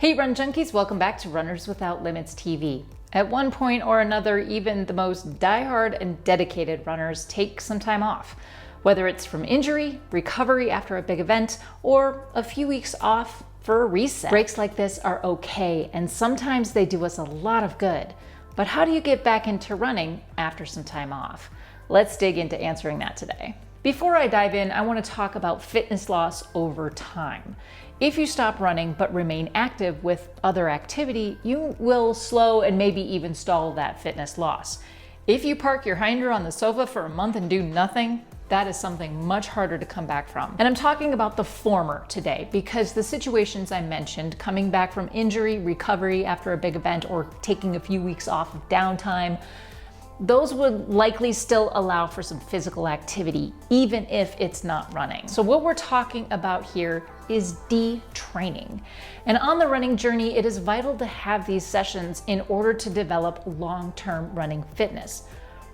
Hey Run Junkies, welcome back to Runners Without Limits TV. At one point or another, even the most diehard and dedicated runners take some time off. Whether it's from injury, recovery after a big event, or a few weeks off for a reset. Breaks like this are okay, and sometimes they do us a lot of good. But how do you get back into running after some time off? Let's dig into answering that today. Before I dive in, I want to talk about fitness loss over time. If you stop running but remain active with other activity, you will slow and maybe even stall that fitness loss. If you park your hinder on the sofa for a month and do nothing, that is something much harder to come back from. And I'm talking about the former today because the situations I mentioned, coming back from injury, recovery after a big event, or taking a few weeks off of downtime, those would likely still allow for some physical activity, even if it's not running. So what we're talking about here is detraining. And on the running journey, it is vital to have these sessions in order to develop long-term running fitness.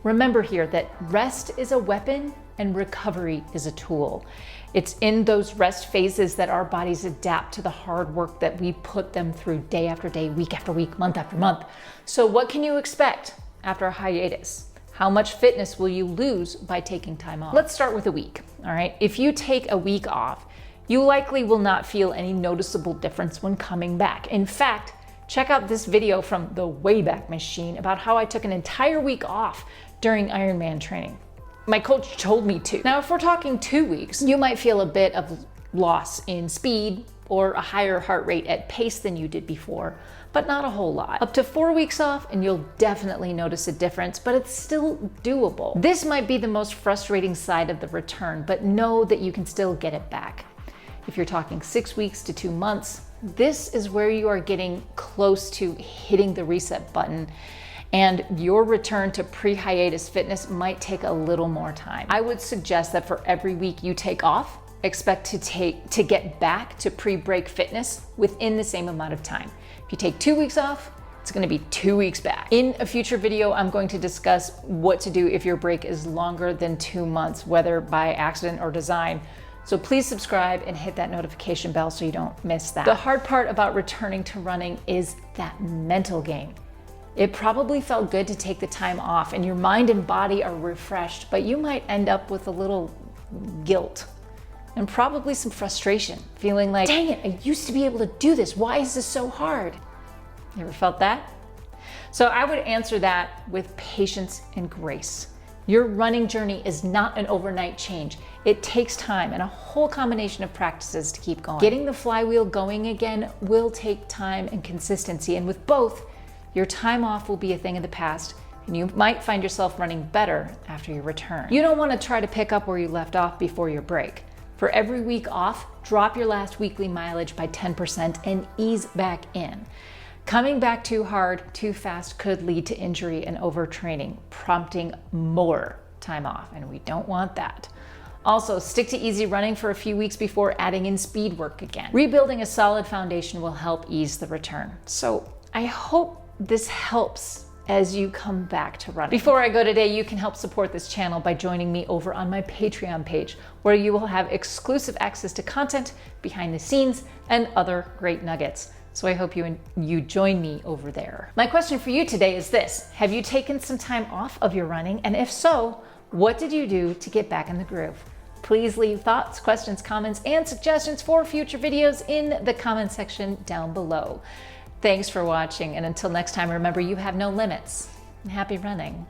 Remember here that rest is a weapon and recovery is a tool. It's in those rest phases that our bodies adapt to the hard work that we put them through day after day, week after week, month after month. So what can you expect after a hiatus? How much fitness will you lose by taking time off? Let's start with a week, all right? If you take a week off, you likely will not feel any noticeable difference when coming back. In fact, check out this video from the Wayback Machine about how I took an entire week off during Ironman training. My coach told me to. Now, if we're talking 2 weeks, you might feel a bit of loss in speed or a higher heart rate at pace than you did before, but not a whole lot. Up to 4 weeks off and you'll definitely notice a difference, but it's still doable. This might be the most frustrating side of the return, but know that you can still get it back. If you're talking 6 weeks to 2 months, this is where you are getting close to hitting the reset button, and your return to pre-hiatus fitness might take a little more time. I would suggest that for every week you take off, expect to get back to pre-break fitness within the same amount of time. If you take 2 weeks off, it's going to be 2 weeks back. In a future video, I'm going to discuss what to do if your break is longer than 2 months, whether by accident or design. So please subscribe and hit that notification bell so you don't miss that. The hard part about returning to running is that mental game. It probably felt good to take the time off and your mind and body are refreshed, but you might end up with a little guilt and probably some frustration, feeling like, dang it, I used to be able to do this. Why is this so hard? You ever felt that? So I would answer that with patience and grace. Your running journey is not an overnight change. It takes time and a whole combination of practices to keep going. Getting the flywheel going again will take time and consistency, and with both, your time off will be a thing of the past, and you might find yourself running better after your return. You don't want to try to pick up where you left off before your break. For every week off, drop your last weekly mileage by 10% and ease back in. Coming back too hard, too fast could lead to injury and overtraining, prompting more time off, and we don't want that. Also, stick to easy running for a few weeks before adding in speed work again. Rebuilding a solid foundation will help ease the return. So I hope this helps as you come back to running. Before I go today, you can help support this channel by joining me over on my Patreon page, where you will have exclusive access to content, behind the scenes, and other great nuggets. So I hope you join me over there. My question for you today is this: have you taken some time off of your running? And if so, what did you do to get back in the groove? Please leave thoughts, questions, comments, and suggestions for future videos in the comment section down below. Thanks for watching, and until next time, remember, you have no limits. And happy running.